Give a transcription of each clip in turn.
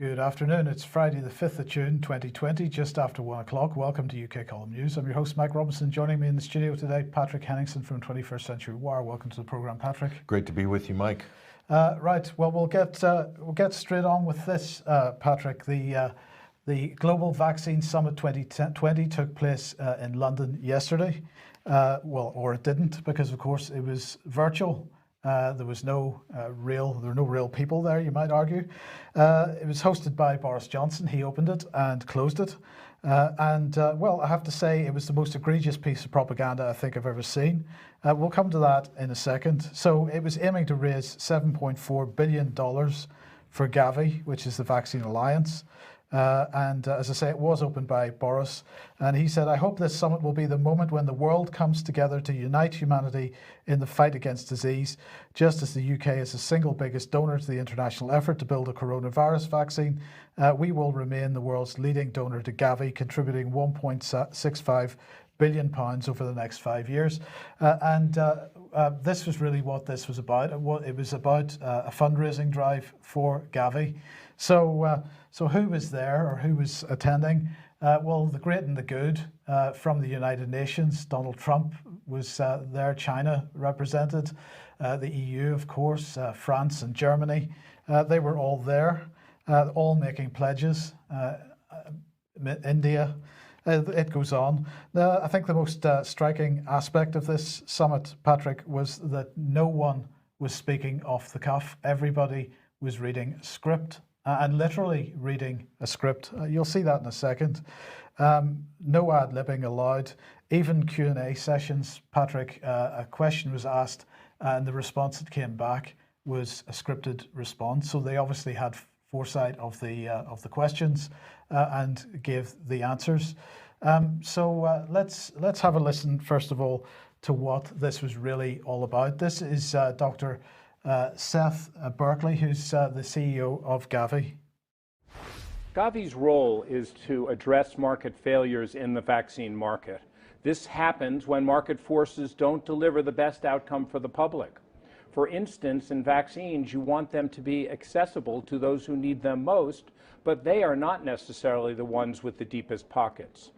Good afternoon. It's Friday, the 5th of June, 2020, just after 1 o'clock. Welcome to UK Column News. I'm your host, Mike Robinson. Joining me in the studio today, Patrick Henningsen from 21st Century Wire. Welcome to the programme, Patrick. Great to be with you, Mike. Right. Well, we'll get straight on with this, Patrick. The Global Vaccine Summit 2020 took place in London yesterday. Or it didn't, because of course it was virtual. There were no real people there, you might argue. It was hosted by Boris Johnson. He opened it and closed it. I have to say it was the most egregious piece of propaganda I think I've ever seen. We'll come to that in a second. So it was aiming to raise $7.4 billion for Gavi, which is the Vaccine Alliance. As I say, it was opened by Boris, and he said, "I hope this summit will be the moment when the world comes together to unite humanity in the fight against disease. Just as the UK is the single biggest donor to the international effort to build a coronavirus vaccine, we will remain the world's leading donor to Gavi, contributing £1.65 billion over the next 5 years." This was really what this was about. It was about a fundraising drive for Gavi. So who was there, or who was attending? The great and the good from the United Nations. Donald Trump was there, China represented, the EU, of course, France and Germany. They were all there, all making pledges. India, it goes on. I think the most striking aspect of this summit, Patrick, was that no one was speaking off the cuff. Everybody was reading a script. And literally reading a script. You'll see that in a second. No ad-libbing allowed. Even Q&A sessions, Patrick, a question was asked and the response that came back was a scripted response. So they obviously had foresight of the questions and gave the answers. Let's have a listen, first of all, to what this was really all about. This is Dr. Seth Berkley, who's the CEO of Gavi. Gavi's role is to address market failures in the vaccine market. This happens when market forces don't deliver the best outcome for the public. For instance, in vaccines, you want them to be accessible to those who need them most, but they are not necessarily the ones with the deepest pockets.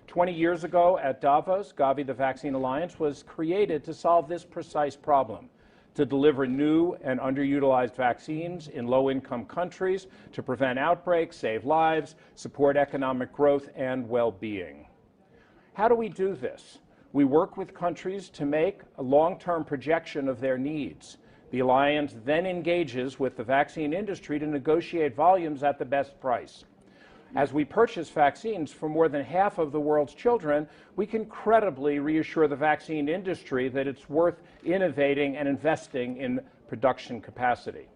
20 years ago at Davos, Gavi, the Vaccine Alliance, was created to solve this precise problem, to deliver new and underutilized vaccines in low-income countries, to prevent outbreaks, save lives, support economic growth and well-being. How do we do this? We work with countries to make a long-term projection of their needs. The Alliance then engages with the vaccine industry to negotiate volumes at the best price. As we purchase vaccines for more than half of the world's children, we can credibly reassure the vaccine industry that it's worth innovating and investing in production capacity.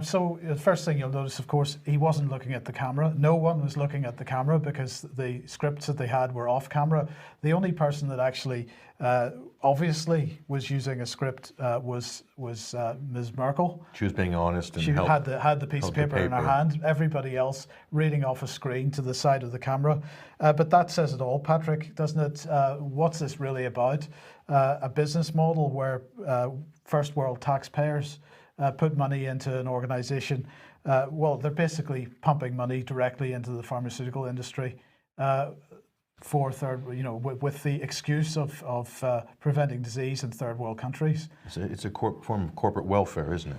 So the first thing you'll notice, of course, he wasn't looking at the camera. No one was looking at the camera because the scripts that they had were off camera. The only person that actually obviously was using a script was Ms. Merkel. She was being honest and she had the piece of paper in her hand. Everybody else reading off a screen to the side of the camera. But that says it all, Patrick, doesn't it? What's this really about? A business model where first world taxpayers put money into an organization. They're basically pumping money directly into the pharmaceutical industry with the excuse of preventing disease in third world countries. It's a form of corporate welfare, isn't it?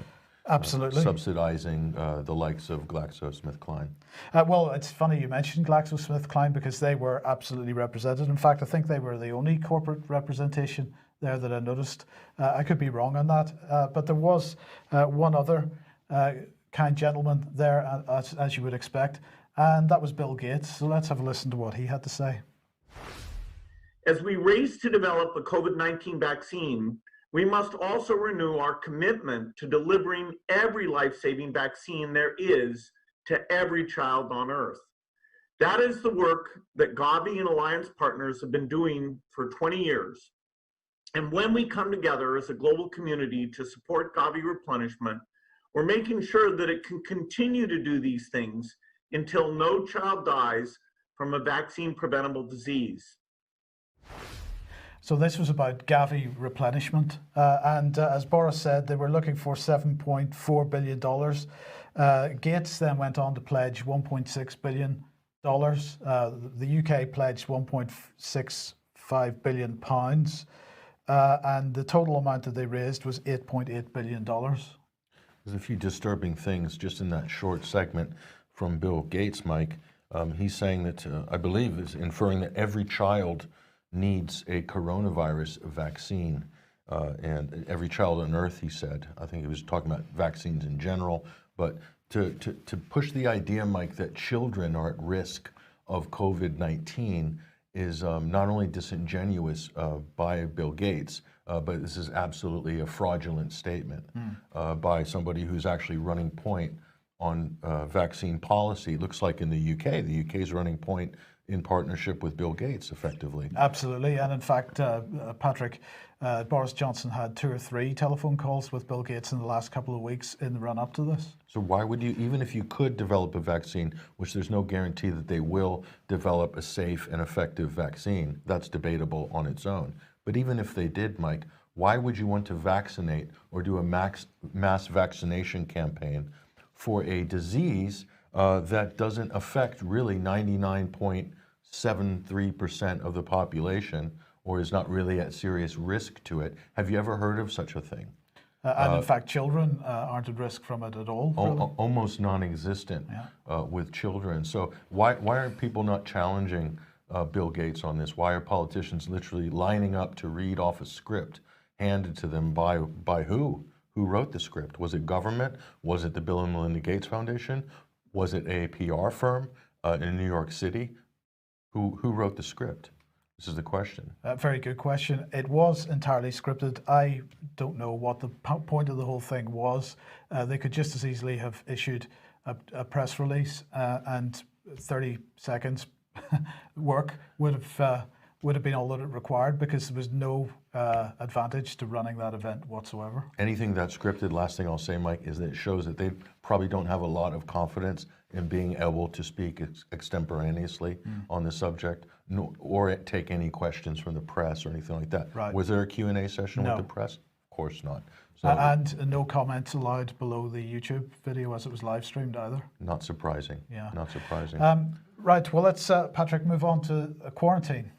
Absolutely. Subsidizing the likes of GlaxoSmithKline. It's funny you mentioned GlaxoSmithKline because they were absolutely represented. In fact, I think they were the only corporate representation there that I noticed. I could be wrong on that, but there was one other kind gentleman there, as you would expect, and that was Bill Gates. So let's have a listen to what he had to say. As we race to develop a COVID-19 vaccine, we must also renew our commitment to delivering every life-saving vaccine there is to every child on Earth. That is the work that Gavi and Alliance partners have been doing for 20 years. And when we come together as a global community to support Gavi replenishment, we're making sure that it can continue to do these things until no child dies from a vaccine-preventable disease. So this was about Gavi replenishment. And as Boris said, they were looking for $7.4 billion. Gates then went on to pledge $1.6 billion. The UK pledged £1.65 billion. And the total amount that they raised was $8.8 billion. There's a few disturbing things just in that short segment from Bill Gates, Mike. He's saying that, I believe, is inferring that every child needs a coronavirus vaccine. And every child on Earth, he said. I think he was talking about vaccines in general. But to push the idea, Mike, that children are at risk of COVID-19 is not only disingenuous by Bill Gates, but this is absolutely a fraudulent statement by somebody who's actually running point on vaccine policy. It looks like in the UK. The UK is running point in partnership with Bill Gates, effectively. Absolutely. And in fact, Patrick, Boris Johnson had 2 or 3 telephone calls with Bill Gates in the last couple of weeks in the run up to this. So why would you, even if you could develop a vaccine, which there's no guarantee that they will develop a safe and effective vaccine, that's debatable on its own. But even if they did, Mike, why would you want to vaccinate or do a mass vaccination campaign for a disease that doesn't affect really 99.73% of the population, or is not really at serious risk to it? Have you ever heard of such a thing? And in fact, children aren't at risk from it at all. Really. Almost non-existent with children. So why aren't people not challenging Bill Gates on this? Why are politicians literally lining up to read off a script handed to them by who? Who wrote the script? Was it government? Was it the Bill and Melinda Gates Foundation? Was it a PR firm in New York City? Who wrote the script? This is the question. Very good question. It was entirely scripted. I don't know what the point of the whole thing was. They could just as easily have issued a press release and 30 seconds work would have been all that it required, because there was no advantage to running that event whatsoever. Anything that's scripted, last thing I'll say, Mike, is that it shows that they probably don't have a lot of confidence in being able to speak extemporaneously on the subject, or take any questions from the press or anything like that. Right. Was there a Q&A session No. with the press? Of course not. So, And no comments allowed below the YouTube video as it was live streamed either. not surprising. Yeah. Not surprising. Right, well, let's, Patrick, move on to quarantine.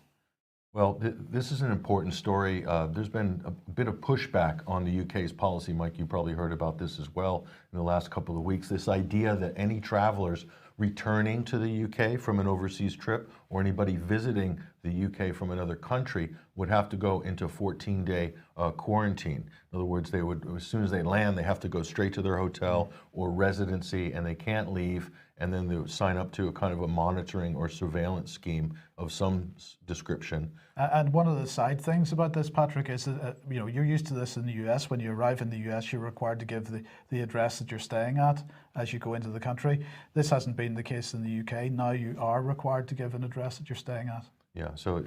Well, this is an important story. There's been a bit of pushback on the UK's policy. Mike, you probably heard about this as well in the last couple of weeks. This idea that any travelers returning to the UK from an overseas trip, or anybody visiting the UK from another country, would have to go into a 14-day quarantine. In other words, they would, as soon as they land, they have to go straight to their hotel or residency, and they can't leave. And then they would sign up to a kind of a monitoring or surveillance scheme of some description. And one of the side things about this, Patrick, is that you're used to this in the US. When you arrive in the US, you're required to give the address that you're staying at as you go into the country. This hasn't been the case in the UK. Now you are required to give an address that you're staying at. Yeah, so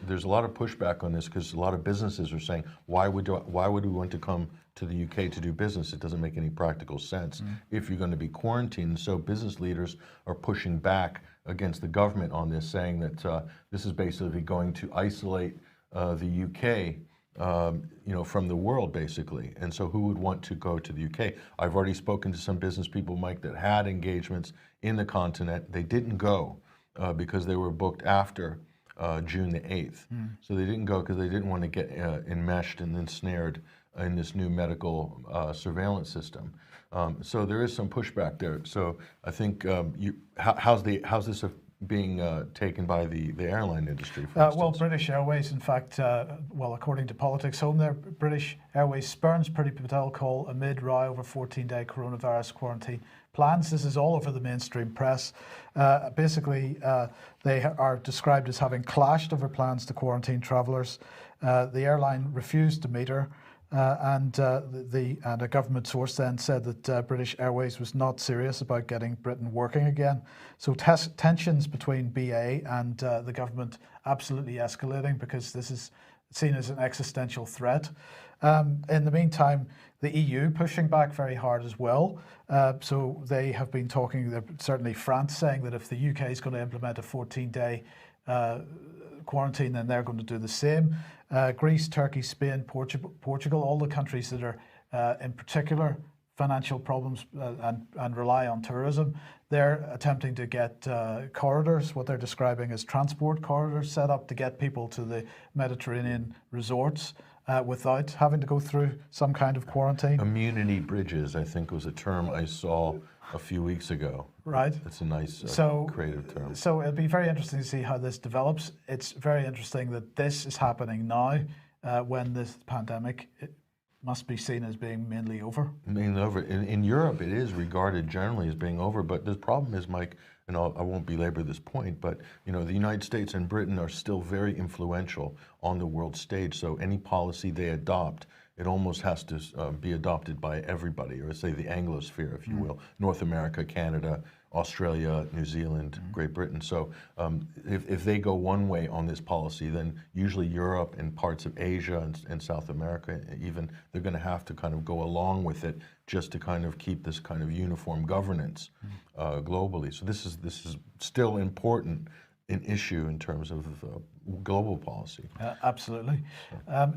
there's a lot of pushback on this, because a lot of businesses are saying, why would we want to come to the UK to do business? It doesn't make any practical sense if you're going to be quarantined. So business leaders are pushing back against the government on this, saying that this is basically going to isolate the UK, from the world, basically. And so who would want to go to the UK? I've already spoken to some business people, Mike, that had engagements in the continent. They didn't go because they were booked after June the 8th. So they didn't go because they didn't want to get enmeshed and ensnared in this new medical surveillance system. So there is some pushback there. So I think how's this being taken by the airline industry, for instance? Well, British Airways, in fact, according to Politics Home there, British Airways spurns Priti Patel call amid row over 14-day coronavirus quarantine plans. This is all over the mainstream press. Basically, they are described as having clashed over plans to quarantine travellers. The airline refused to meet her. And a government source then said that British Airways was not serious about getting Britain working again. So tensions between BA and the government absolutely escalating, because this is seen as an existential threat. In the meantime, the EU pushing back very hard as well. So they have been talking, certainly France saying that if the UK is going to implement a 14-day quarantine, then they're going to do the same. Greece, Turkey, Spain, Portugal, all the countries that are in particular financial problems and rely on tourism. They're attempting to get corridors, what they're describing as transport corridors, set up to get people to the Mediterranean resorts without having to go through some kind of quarantine. Immunity bridges, I think, was a term I saw a few weeks ago. Right. It's a nice creative term. So it'll be very interesting to see how this develops. It's very interesting that this is happening now when this pandemic must be seen as being mainly over. Mainly over. In Europe, it is regarded generally as being over, but the problem is, Mike, and I won't belabor this point, but the United States and Britain are still very influential on the world stage. So any policy they adopt, it almost has to be adopted by everybody, or say the Anglosphere, if you will, North America, Canada, Australia, New Zealand, Great Britain. So if they go one way on this policy, then usually Europe and parts of Asia and South America, even, they're going to have to kind of go along with it just to kind of keep this kind of uniform governance globally. So this is still important an issue in terms of global policy. Absolutely.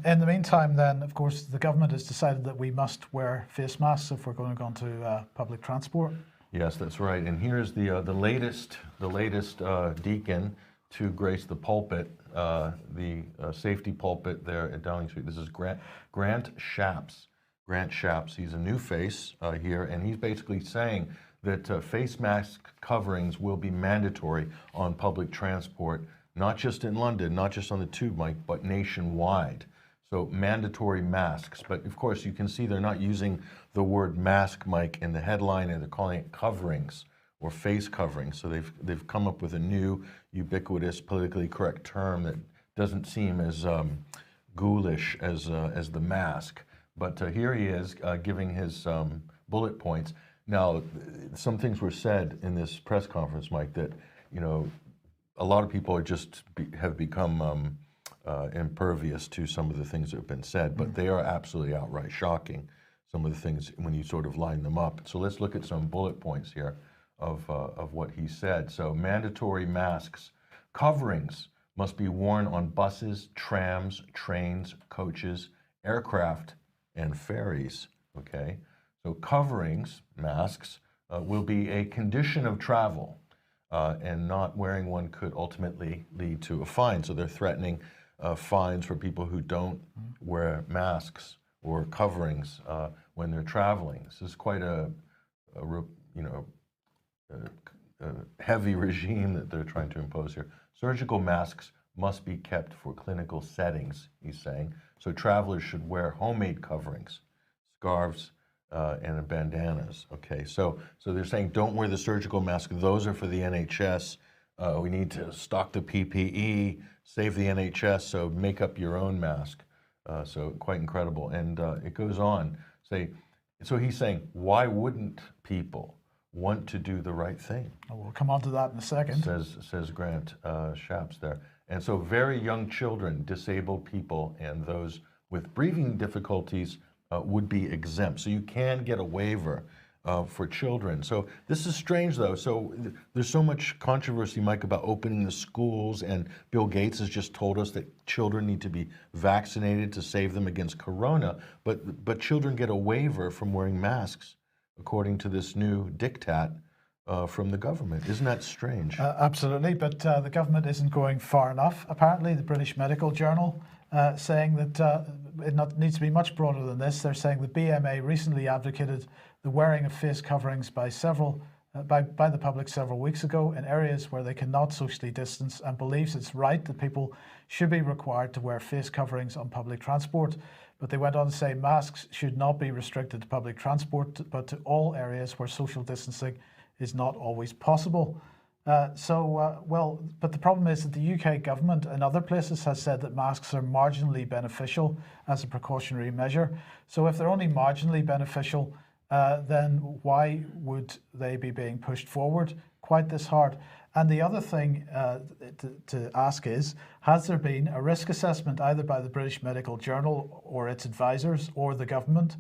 In the meantime, then, of course, the government has decided that we must wear face masks if we're going to go onto public transport. Yes, that's right. And here's the latest deacon to grace the pulpit, the safety pulpit there at Downing Street. This is Grant Shapps. Grant Shapps. He's a new face here, and he's basically saying that face mask coverings will be mandatory on public transport, not just in London, not just on the tube, Mike, but nationwide. So mandatory masks. But of course, you can see they're not using the word mask, Mike, in the headline, and they're calling it coverings or face coverings. So they've come up with a new, ubiquitous, politically correct term that doesn't seem as ghoulish as the mask. But here he is giving his bullet points. Now, some things were said in this press conference, Mike, that a lot of people are have become impervious to some of the things that have been said, but they are absolutely outright shocking, some of the things when you sort of line them up. So let's look at some bullet points here of what he said. So mandatory masks, coverings must be worn on buses, trams, trains, coaches, aircraft, and ferries, okay? So coverings, masks, will be a condition of travel, and not wearing one could ultimately lead to a fine. So they're threatening fines for people who don't wear masks or coverings when they're traveling. This is quite a heavy regime that they're trying to impose here. Surgical masks must be kept for clinical settings, he's saying. So travelers should wear homemade coverings, scarves, and bandanas. Okay, so they're saying don't wear the surgical mask. Those are for the NHS. We need to stock the PPE, save the NHS, so make up your own mask. So quite incredible. And it goes on. So he's saying, why wouldn't people want to do the right thing? We'll come on to that in a second. Says Grant Shapps there. And so very young children, disabled people, and those with breathing difficulties would be exempt. So you can get a waiver for children. So this is strange, though. So there's so much controversy, Mike, about opening the schools, and Bill Gates has just told us that children need to be vaccinated to save them against corona, but children get a waiver from wearing masks, according to this new diktat from the government. Isn't that strange? Absolutely, but the government isn't going far enough. Apparently, the British Medical Journal saying that it needs to be much broader than this. They're saying the BMA recently advocated the wearing of face coverings by the public several weeks ago in areas where they cannot socially distance, and believes it's right that people should be required to wear face coverings on public transport. But they went on to say masks should not be restricted to public transport, but to all areas where social distancing is not always possible. But the problem is that the UK government and other places has said that masks are marginally beneficial as a precautionary measure. So if they're only marginally beneficial, then why would they be being pushed forward quite this hard? And the other thing to ask is, has there been a risk assessment either by the British Medical Journal or its advisors or the government?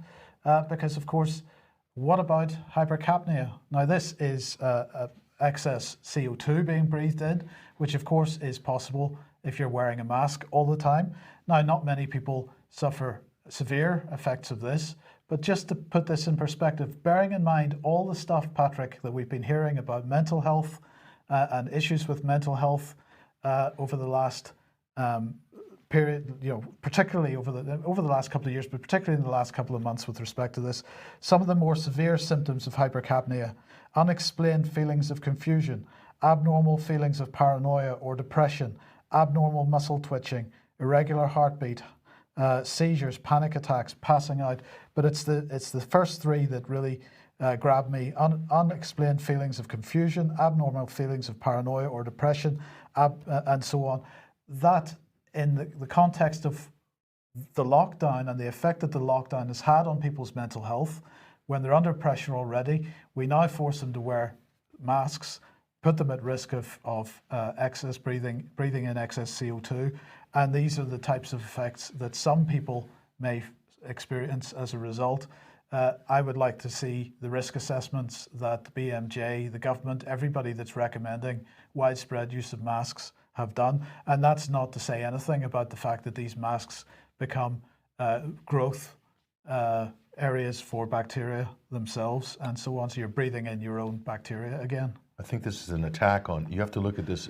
Because, of course, what about hypercapnia? Now, this is excess CO2 being breathed in, which, of course, is possible if you're wearing a mask all the time. Now, not many people suffer severe effects of this, But just to put this in perspective, bearing in mind all the stuff, Patrick, that we've been hearing about mental health and issues with mental health over the last period, particularly over the last couple of years, but particularly in the last couple of months with respect to this, some of the more severe symptoms of hypercapnia, unexplained feelings of confusion, abnormal feelings of paranoia or depression, abnormal muscle twitching, irregular heartbeat, seizures, panic attacks, passing out. But it's the first three that really grabbed me. Unexplained feelings of confusion, abnormal feelings of paranoia or depression, and so on. That, in the context of the lockdown and the effect that the lockdown has had on people's mental health, when they're under pressure already, we now force them to wear masks, put them at risk of excess breathing in excess CO2. And these are the types of effects that some people may experience as a result. I would like to see the risk assessments that the BMJ, the government, everybody that's recommending widespread use of masks have done. And that's not to say anything about the fact that these masks become growth areas for bacteria themselves and so on. So you're breathing in your own bacteria again. I think this is an attack on, you have to look at this,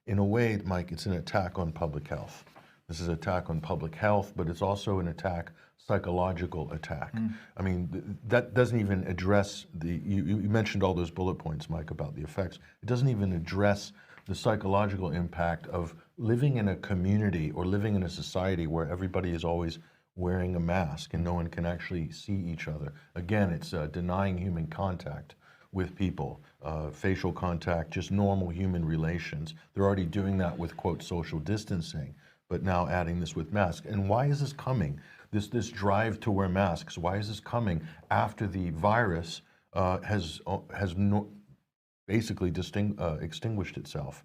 in a way, Mike, it's an attack on public health. This is an attack on public health, but it's also an attack, psychological attack. I mean, that doesn't even address you mentioned all those bullet points, Mike, about the effects. It doesn't even address the psychological impact of living in a community or living in a society where everybody is always wearing a mask and no one can actually see each other. Again, it's denying human contact with people, facial contact, just normal human relations. They're already doing that with, quote, social distancing, but now adding this with masks. And why is this coming? This drive to wear masks, why is this coming after the virus has basically extinguished itself?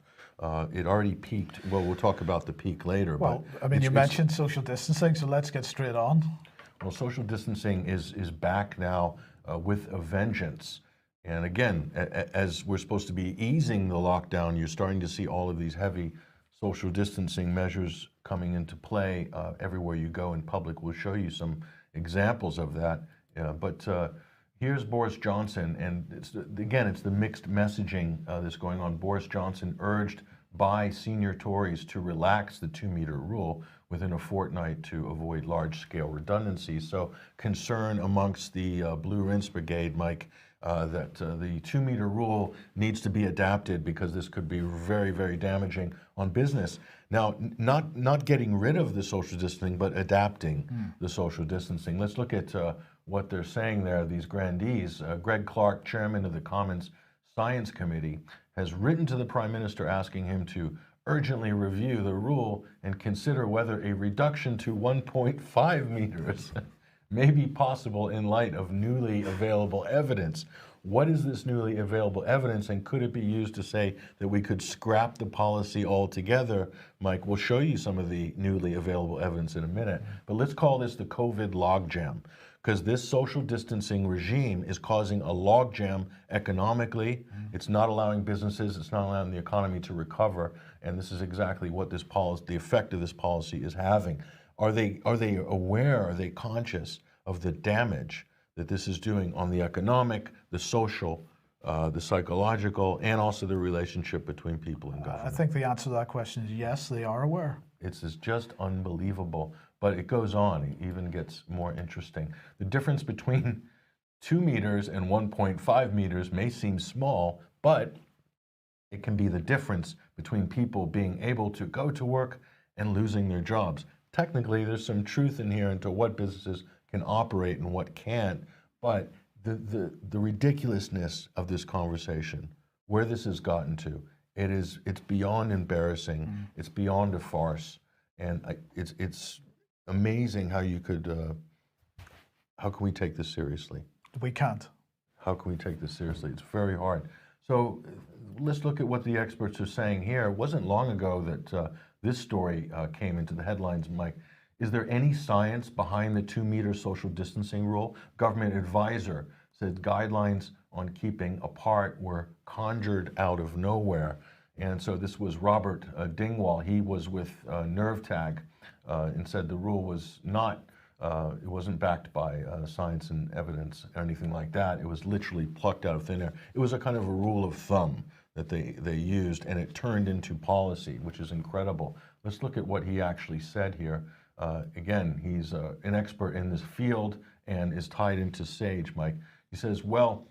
It already peaked. Well, we'll talk about the peak later. Well, but I mean, you mentioned social distancing, so let's get straight on. Well, social distancing is back now with a vengeance. And again, as we're supposed to be easing the lockdown, you're starting to see all of these heavy social distancing measures coming into play everywhere you go in public. We'll show you some examples of that. But here's Boris Johnson, and it's the mixed messaging that's going on. Boris Johnson urged by senior Tories to relax the 2-meter rule within a fortnight to avoid large-scale redundancy. So concern amongst the Blue Rinse Brigade, Mike, that the 2-meter rule needs to be adapted because this could be very, very damaging on business. Now, not getting rid of the social distancing, but adapting the social distancing. Let's look at what they're saying there, these grandees. Greg Clark, chairman of the Commons Science Committee, has written to the Prime Minister asking him to urgently review the rule and consider whether a reduction to 1.5 meters may be possible in light of newly available evidence. What is this newly available evidence, and could it be used to say that we could scrap the policy altogether? Mike, we'll show you some of the newly available evidence in a minute, but let's call this the COVID logjam, because this social distancing regime is causing a logjam economically. It's not allowing businesses, it's not allowing the economy to recover, and this is exactly what this policy, the effect of this policy is having. Are they aware, are they conscious of the damage that this is doing on the economic, the social, the psychological, and also the relationship between people and government? I think the answer to that question is yes, they are aware. It's just unbelievable, but it goes on. It even gets more interesting. The difference between 2 meters and 1.5 meters may seem small, but it can be the difference between people being able to go to work and losing their jobs. Technically, there's some truth in here into what businesses can operate and what can't, but the ridiculousness of this conversation, where this has gotten to, it's beyond embarrassing. It's beyond a farce, and it's amazing how you could. How can we take this seriously? We can't. How can we take this seriously? It's very hard. So let's look at what the experts are saying here. It wasn't long ago that this story came into the headlines, Mike. Is there any science behind the 2-meter social distancing rule? Government advisor said guidelines on keeping apart were conjured out of nowhere. And so this was Robert Dingwall. He was with NerveTag and said the rule was not It wasn't backed by science and evidence or anything like that. It was literally plucked out of thin air. It was a kind of a rule of thumb that they used, and it turned into policy, which is incredible. Let's look at what he actually said here. Again, he's an expert in this field and is tied into SAGE, Mike. He says, well,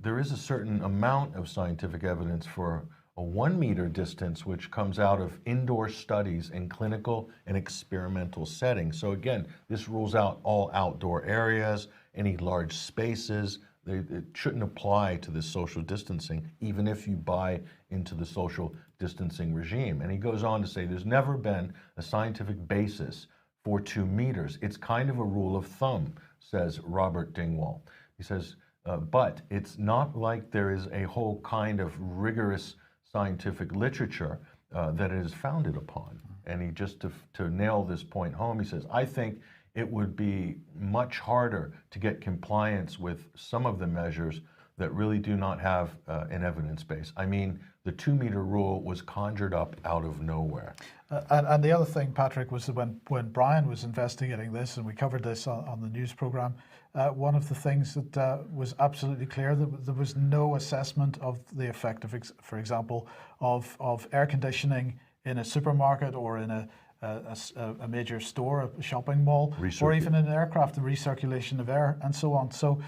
there is a certain amount of scientific evidence for a 1 meter distance, which comes out of indoor studies in clinical and experimental settings. So again, this rules out all outdoor areas, any large spaces. It shouldn't apply to this social distancing, even if you buy into the social distancing regime. And he goes on to say there's never been a scientific basis for 2 meters. It's kind of a rule of thumb, says Robert Dingwall. He says, but it's not like there is a whole kind of rigorous scientific literature that it is founded upon. And he just to nail this point home, he says, I think it would be much harder to get compliance with some of the measures that really do not have an evidence base. I mean, the 2 meter rule was conjured up out of nowhere. And the other thing, Patrick, was that when Brian was investigating this, and we covered this on the news program, one of the things that was absolutely clear, that there was no assessment of the effect of, for example, of air conditioning in a supermarket or in a major store, a shopping mall, or even in an aircraft, the recirculation of air and so on. So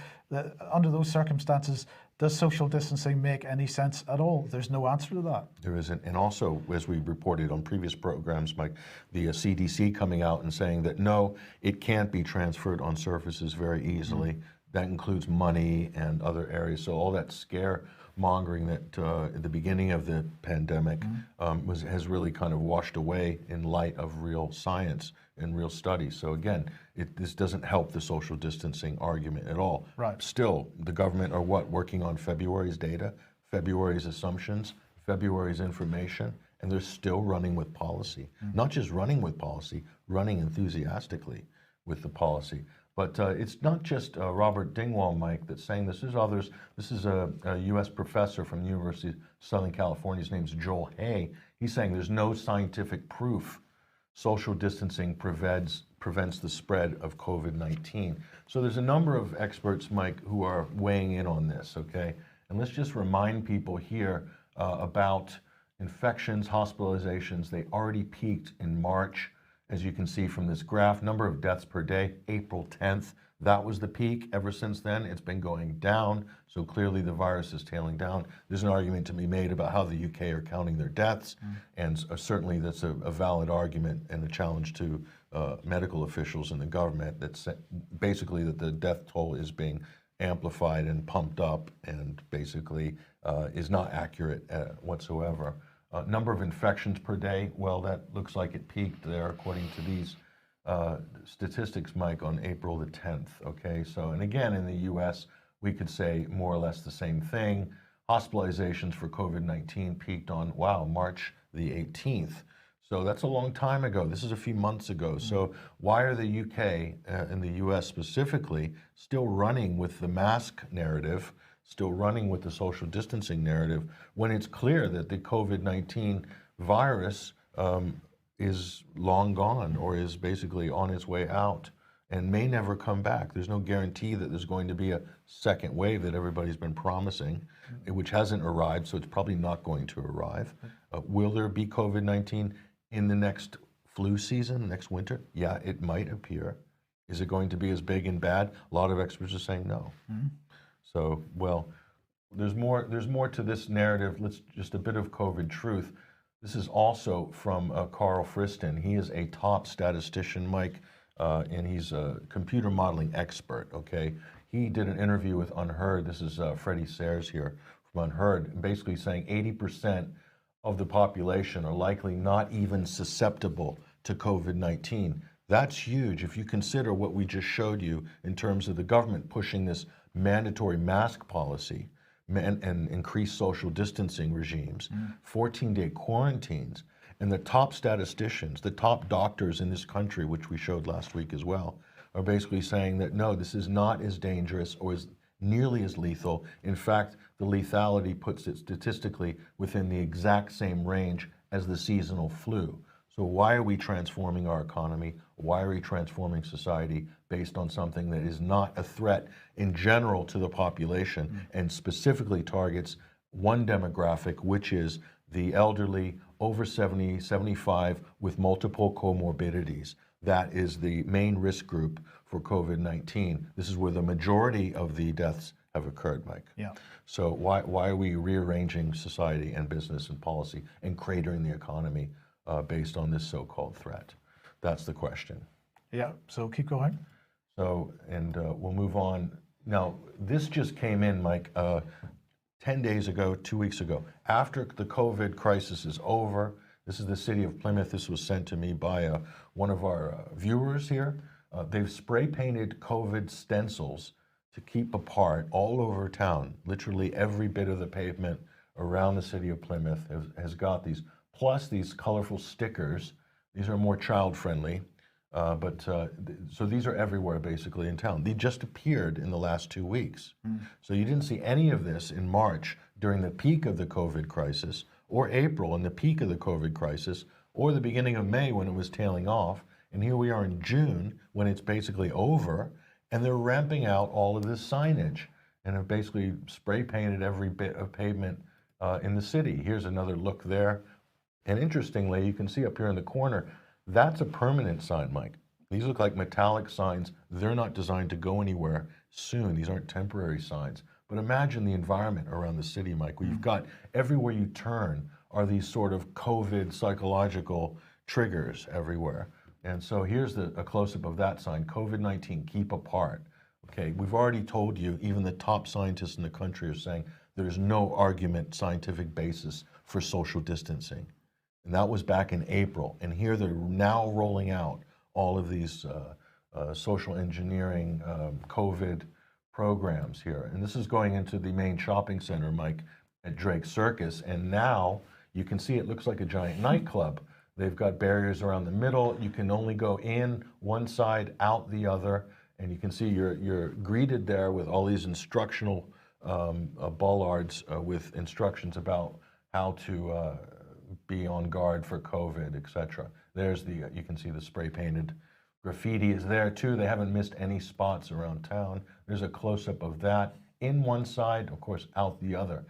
under those circumstances, does social distancing make any sense at all? There's no answer to that. There isn't. And also, as we reported on previous programs, Mike, the CDC coming out and saying that no, it can't be transferred on surfaces very easily. That includes money and other areas. So all that scaremongering that at the beginning of the pandemic has really kind of washed away in light of real science and real studies. So again, this doesn't help the social distancing argument at all. Right. Still, the government are working on February's data, February's assumptions, February's information, and they're still running with policy. Not just running with policy, running enthusiastically with the policy. But it's not just Robert Dingwall, Mike, that's saying this. There's others. This is a U.S. professor from the University of Southern California. His name's Joel Hay. He's saying there's no scientific proof social distancing prevents the spread of COVID-19. So there's a number of experts, Mike, who are weighing in on this, okay? And let's just remind people here about infections, hospitalizations. They already peaked in March. As you can see from this graph, number of deaths per day, April 10th, that was the peak. Ever since then, it's been going down. So clearly the virus is tailing down. There's an argument to be made about how the UK are counting their deaths. And certainly that's a valid argument and a challenge to medical officials in the government that's basically that the death toll is being amplified and pumped up and basically is not accurate whatsoever. Number of infections per day, well, that looks like it peaked there according to these statistics, Mike, on April the 10th, okay? So, and again, in the US, we could say more or less the same thing. Hospitalizations for COVID-19 peaked on, wow, March the 18th. So that's a long time ago. This is a few months ago. So why are the UK and the US specifically still running with the mask narrative, still running with the social distancing narrative, when it's clear that the COVID-19 virus is long gone or is basically on its way out and may never come back? There's no guarantee that there's going to be a second wave that everybody's been promising, which hasn't arrived, so it's probably not going to arrive. Will there be COVID-19 in the next flu season, next winter? Yeah, it might appear. Is it going to be as big and bad? A lot of experts are saying no. So, well, there's more to this narrative. Let's just a bit of COVID truth. This is also from Carl Friston. He is a top statistician, Mike, and he's a computer modeling expert, okay? He did an interview with Unheard. This is Freddie Sayers here from Unheard, basically saying 80% of the population are likely not even susceptible to COVID-19. That's huge if you consider what we just showed you in terms of the government pushing this mandatory mask policy and increased social distancing regimes, 14-day quarantines, and the top statisticians, the top doctors in this country, which we showed last week as well, are basically saying that no, this is not as dangerous or as nearly as lethal. In fact, the lethality puts it statistically within the exact same range as the seasonal flu. So why are we transforming our economy? Why are we transforming society based on something that is not a threat in general to the population and specifically targets one demographic, which is the elderly over 70, 75 with multiple comorbidities? That is the main risk group for COVID-19. This is where the majority of the deaths have occurred, Mike. Yeah. So why are we rearranging society and business and policy and cratering the economy based on this so-called threat? That's the question. Yeah, so keep going. So, and we'll move on. Now, this just came in, Mike, 10 days ago, 2 weeks ago. After the COVID crisis is over, this is the city of Plymouth. This was sent to me by one of our viewers here. They've spray painted COVID stencils to keep apart all over town. Literally every bit of the pavement around the city of Plymouth has got these, plus these colorful stickers. These are more child-friendly, so these are everywhere basically in town. They just appeared in the last 2 weeks. So you didn't see any of this in March during the peak of the COVID crisis, or April in the peak of the COVID crisis, or the beginning of May when it was tailing off. And here we are in June when it's basically over, and they're ramping out all of this signage and have basically spray painted every bit of pavement in the city. Here's another look there. And interestingly, you can see up here in the corner, that's a permanent sign, Mike. These look like metallic signs. They're not designed to go anywhere soon. These aren't temporary signs. But imagine the environment around the city, Mike, where you've got everywhere you turn are these sort of COVID psychological triggers everywhere. And so here's a close-up of that sign, COVID-19, keep apart. Okay, we've already told you, even the top scientists in the country are saying there's no argument, scientific basis for social distancing. And that was back in April. And here they're now rolling out all of these social engineering COVID programs here. And this is going into the main shopping center, Mike, at Drake Circus. And now you can see it looks like a giant nightclub. They've got barriers around the middle. You can only go in one side, out the other. And you can see you're greeted there with all these instructional bollards with instructions about how to be on guard for COVID, etc. There's you can see the spray painted graffiti is there too. They haven't missed any spots around town. There's a close-up of that in one side, of course, out the other.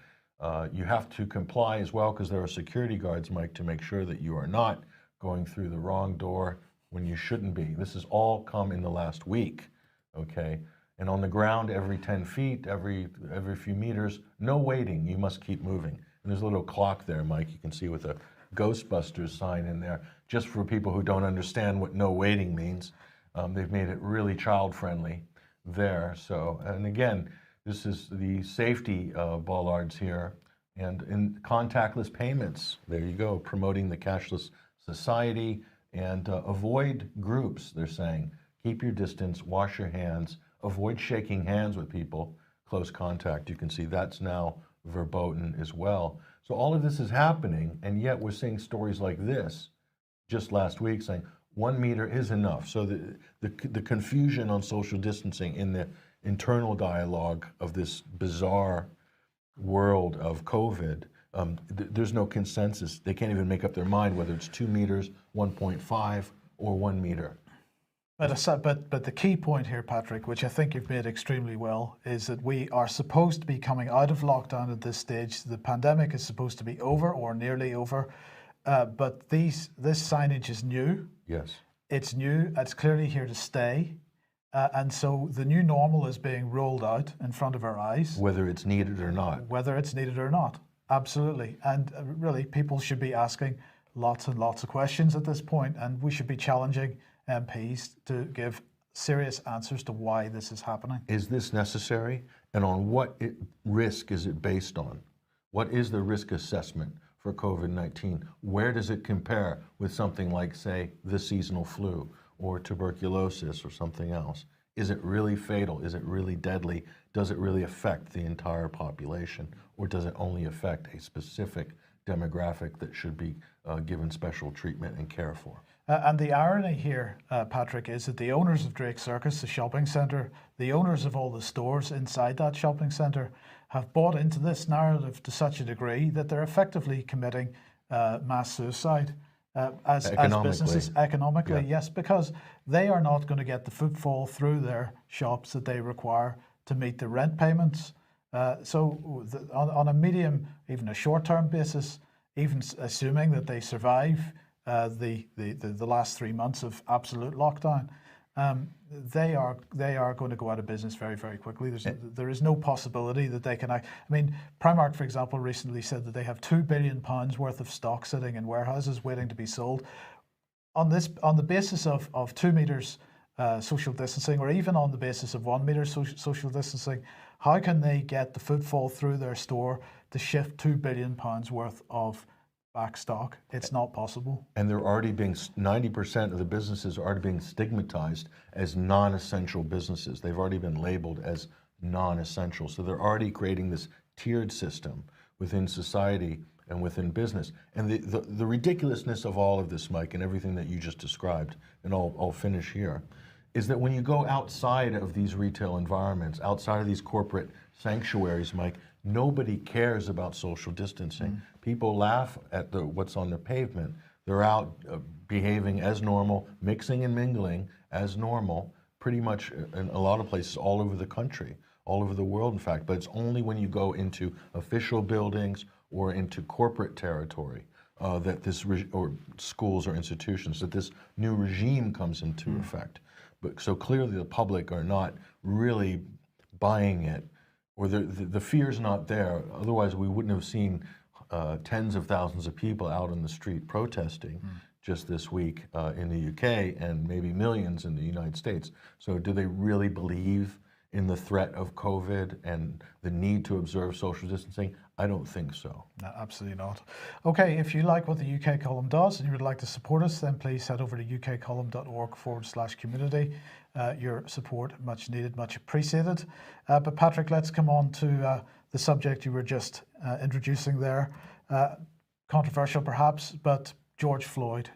You have to comply as well because there are security guards, Mike, to make sure that you are not going through the wrong door when you shouldn't be. This has all come in the last week, okay? And on the ground, every 10 feet, every few meters, no waiting, you must keep moving. And there's a little clock there, Mike, you can see with a Ghostbusters sign in there, just for people who don't understand what no waiting means. They've made it really child-friendly there. So, and again, this is the safety bollards here. And in contactless payments, there you go, promoting the cashless society and avoid groups, they're saying. Keep your distance, wash your hands, avoid shaking hands with people, close contact. You can see that's now verboten as well. So all of this is happening, and yet we're seeing stories like this just last week saying 1 meter is enough. So the confusion on social distancing in the internal dialogue of this bizarre world of COVID, there's no consensus. They can't even make up their mind whether it's 2 meters, 1.5, or 1 meter. But the key point here, Patrick, which I think you've made extremely well, is that we are supposed to be coming out of lockdown at this stage. The pandemic is supposed to be over or nearly over, but this signage is new. Yes. It's new. It's clearly here to stay. And so the new normal is being rolled out in front of our eyes. Whether it's needed or not. Whether it's needed or not. Absolutely. And really, people should be asking lots and lots of questions at this point, and we should be challenging MPs to give serious answers to why this is happening. Is this necessary? And on what risk is it based on? What is the risk assessment for COVID-19? Where does it compare with something like, say, the seasonal flu or tuberculosis or something else? Is it really fatal? Is it really deadly? Does it really affect the entire population? Or does it only affect a specific demographic that should be given special treatment and care for? And the irony here, Patrick, is that the owners of Drake Circus, the shopping centre, the owners of all the stores inside that shopping centre have bought into this narrative to such a degree that they're effectively committing mass suicide as businesses economically, yeah. yes, because they are not going to get the footfall through their shops that they require to meet the rent payments. On a medium, even a short-term basis, even assuming that they survive the last 3 months of absolute lockdown, they are going to go out of business very, very quickly. There is no possibility that they can. I mean, Primark, for example, recently said that they have £2 billion worth of stock sitting in warehouses waiting to be sold. On the basis of 2 meters social distancing, or even on the basis of 1 meter social distancing, how can they get the footfall through their store to shift £2 billion worth of back stock? It's not possible. And they're already being, 90% of the businesses are already being stigmatized as non-essential businesses. They've already been labeled as non-essential. So they're already creating this tiered system within society and within business. And the ridiculousness of all of this, Mike, and everything that you just described, and I'll finish here, is that when you go outside of these retail environments, outside of these corporate sanctuaries, Mike, nobody cares about social distancing. People laugh at what's on the pavement. They're out behaving as normal, mixing and mingling as normal, pretty much in a lot of places all over the country, all over the world, in fact. But it's only when you go into official buildings or into corporate territory that or schools or institutions, that this new regime comes into effect. But so clearly the public are not really buying it, or the fear's not there. Otherwise, we wouldn't have seen tens of thousands of people out on the street protesting just this week in the UK, and maybe millions in the United States. So do they really believe in the threat of COVID and the need to observe social distancing? I don't think so. No, absolutely not. Okay, if you like what the UK column does and you would like to support us, then please head over to ukcolumn.org/community. Your support, much needed, much appreciated. But Patrick, let's come on to the subject you were just introducing there. Controversial perhaps, but George Floyd.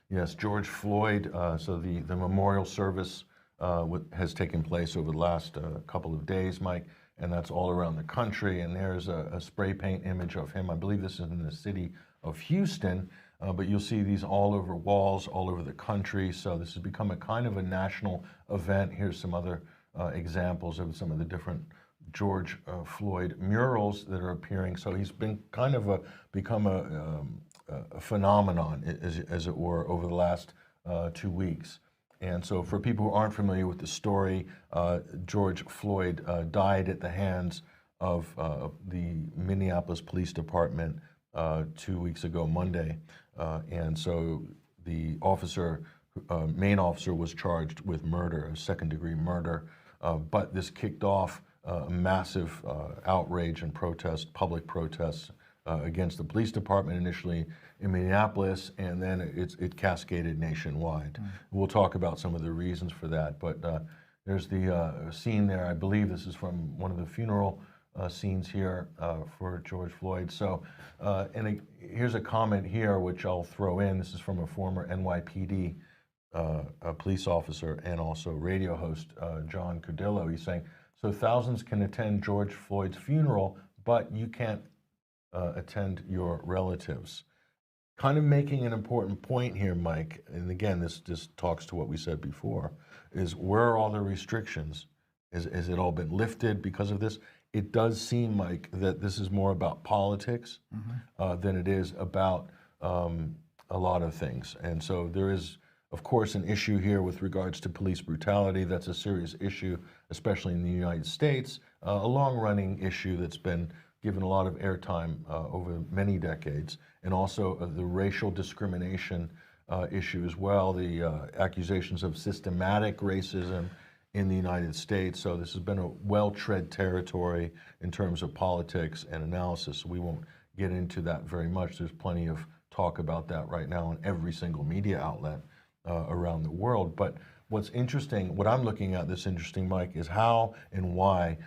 Yes, George Floyd. So the memorial service has taken place over the last couple of days, Mike, and that's all around the country. And there's a spray paint image of him. I believe this is in the city of Houston, but you'll see these all over walls, all over the country. So this has become a kind of a national event. Here's some other examples of some of the different George Floyd murals that are appearing. So he's been kind of become a phenomenon, as it were, over the last 2 weeks. And so for people who aren't familiar with the story, George Floyd died at the hands of the Minneapolis Police Department 2 weeks ago, Monday. And so the main officer was charged with murder, a second-degree murder. But this kicked off a massive outrage and protest, public protests against the police department initially in Minneapolis, and then it cascaded nationwide. We'll talk about some of the reasons for that, but there's the scene there. I believe this is from one of the funeral scenes here for George Floyd. So, here's a comment here which I'll throw in. This is from a former NYPD police officer and also radio host, John Cudillo. He's saying, so thousands can attend George Floyd's funeral, but you can't attend your relatives. Kind of making an important point here, Mike, and again, this just talks to what we said before, is where are all the restrictions? Has it all been lifted because of this? It does seem, Mike, that this is more about politics than it is about a lot of things. And so there is, of course, an issue here with regards to police brutality. That's a serious issue, especially in the United States, a long-running issue that's been given a lot of airtime over many decades, and also the racial discrimination issue as well, the accusations of systematic racism in the United States. So this has been a well-tread territory in terms of politics and analysis. We won't get into that very much. There's plenty of talk about that right now in every single media outlet around the world. But what's interesting, what I'm looking at that's interesting, Mike, is how and why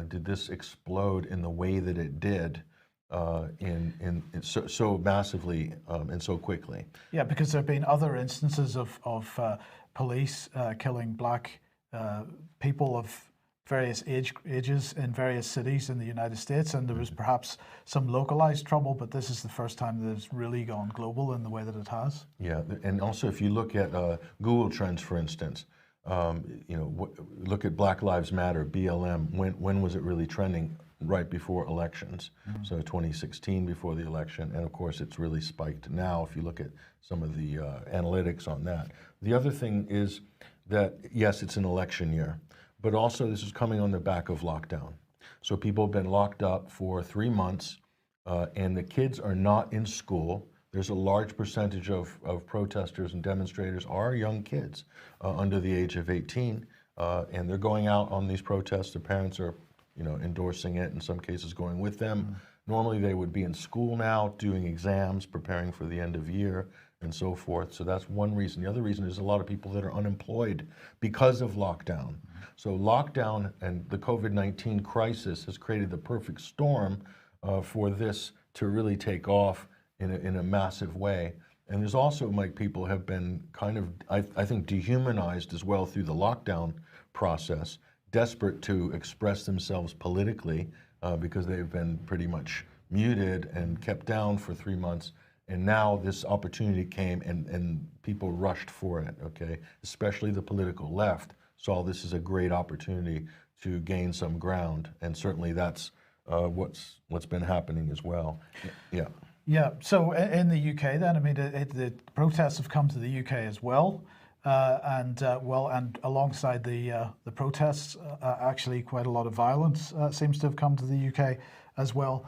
did this explode in the way that it did so massively and so quickly? Yeah, because there have been other instances of police killing black people of various ages in various cities in the United States, and there was perhaps some localized trouble, but this is the first time that it's really gone global in the way that it has. Yeah, and also if you look at Google Trends, for instance, look at Black Lives Matter, BLM. When was it really trending? Right before elections. So 2016 before the election, and of course it's really spiked now if you look at some of the analytics on that. The other thing is that yes, it's an election year, but also this is coming on the back of lockdown. So people have been locked up for 3 months, and the kids are not in school. There's a large percentage of protesters and demonstrators are young kids under the age of 18, and they're going out on these protests. Their parents are endorsing it, in some cases going with them. Normally they would be in school now, doing exams, preparing for the end of year, and so forth. So that's one reason. The other reason is a lot of people that are unemployed because of lockdown. So lockdown and the COVID-19 crisis has created the perfect storm for this to really take off in a massive way. And there's also, Mike, people have been kind of, I think, dehumanized as well through the lockdown process, desperate to express themselves politically because they've been pretty much muted and kept down for 3 months. And now this opportunity came and people rushed for it, okay? Especially the political left saw this as a great opportunity to gain some ground. And certainly that's what's been happening as well. Yeah. Yeah, so in the UK then, I mean, the protests have come to the UK as well. And alongside the protests, actually quite a lot of violence seems to have come to the UK as well.